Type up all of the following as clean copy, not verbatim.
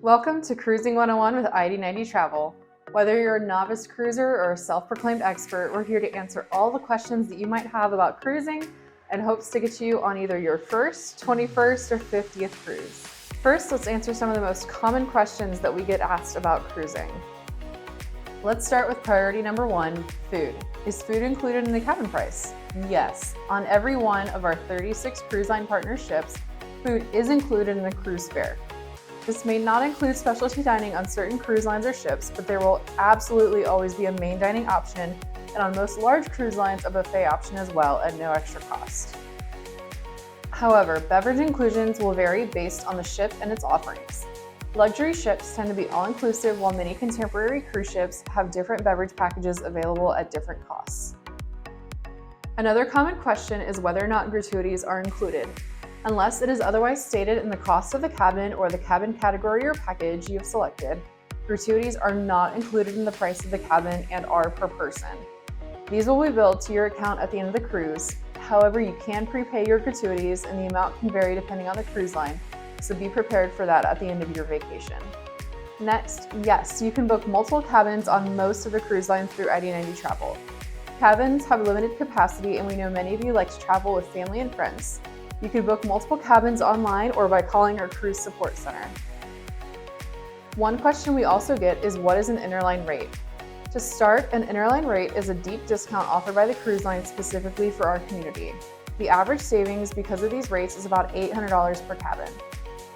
Welcome to Cruising 101 with ID90 Travel. Whether you're a novice cruiser or a self-proclaimed expert, we're here to answer all the questions that you might have about cruising and hopes to get you on either your first, 21st, or 50th cruise. First, let's answer some of the most common questions that we get asked about cruising. Let's start with priority number 1, food. Is food included in the cabin price? Yes. On every one of our 36 cruise line partnerships, food is included in the cruise fare. This may not include specialty dining on certain cruise lines or ships, but there will absolutely always be a main dining option, and on most large cruise lines, a buffet option as well at no extra cost. However, beverage inclusions will vary based on the ship and its offerings. Luxury ships tend to be all-inclusive, while many contemporary cruise ships have different beverage packages available at different costs. Another common question is whether or not gratuities are included. Unless it is otherwise stated in the cost of the cabin or the cabin category or package you have selected, gratuities are not included in the price of the cabin and are per person. These will be billed to your account at the end of the cruise. However, you can prepay your gratuities and the amount can vary depending on the cruise line, so be prepared for that at the end of your vacation. Next, yes, you can book multiple cabins on most of the cruise lines through ID90 Travel. Cabins have limited capacity, and we know many of you like to travel with family and friends. You can book multiple cabins online or by calling our cruise support center. One question we also get is, what is an interline rate? To start, an interline rate is a deep discount offered by the cruise line specifically for our community. The average savings because of these rates is about $800 per cabin.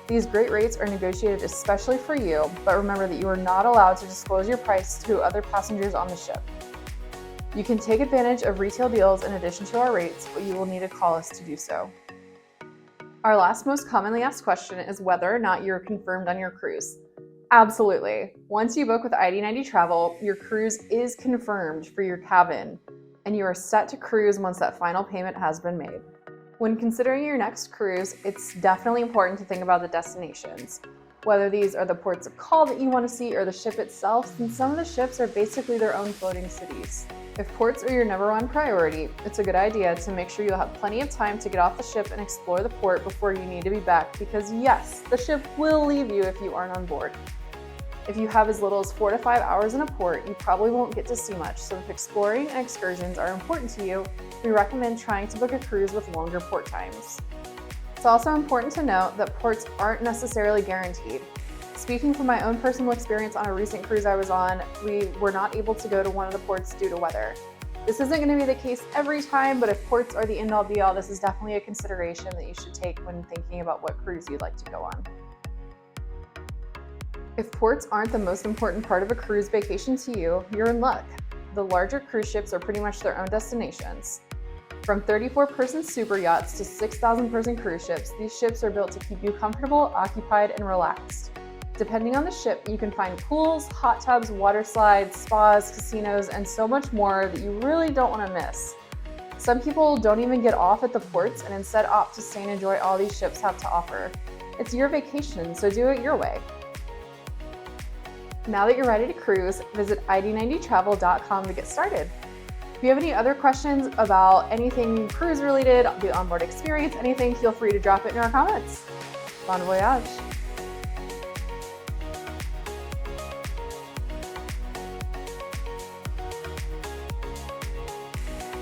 These great rates are negotiated especially for you, but remember that you are not allowed to disclose your price to other passengers on the ship. You can take advantage of retail deals in addition to our rates, but you will need to call us to do so. Our last most commonly asked question is whether or not you're confirmed on your cruise. Absolutely. Once you book with ID90 Travel, your cruise is confirmed for your cabin, and you are set to cruise once that final payment has been made. When considering your next cruise, it's definitely important to think about the destinations, whether these are the ports of call that you want to see or the ship itself, since some of the ships are basically their own floating cities. If ports are your number one priority, it's a good idea to make sure you'll have plenty of time to get off the ship and explore the port before you need to be back, because yes, the ship will leave you if you aren't on board. If you have as little as 4 to 5 hours in a port, you probably won't get to see much, so if exploring and excursions are important to you, we recommend trying to book a cruise with longer port times. It's also important to note that ports aren't necessarily guaranteed. Speaking from my own personal experience on a recent cruise I was on, we were not able to go to one of the ports due to weather. This isn't going to be the case every time, but if ports are the end-all be-all, this is definitely a consideration that you should take when thinking about what cruise you'd like to go on. If ports aren't the most important part of a cruise vacation to you, you're in luck. The larger cruise ships are pretty much their own destinations. From 34-person super yachts to 6,000-person cruise ships, these ships are built to keep you comfortable, occupied, and relaxed. Depending on the ship, you can find pools, hot tubs, water slides, spas, casinos, and so much more that you really don't want to miss. Some people don't even get off at the ports and instead opt to stay and enjoy all these ships have to offer. It's your vacation, so do it your way. Now that you're ready to cruise, visit ID90travel.com to get started. If you have any other questions about anything cruise related, the onboard experience, anything, feel free to drop it in our comments. Bon voyage!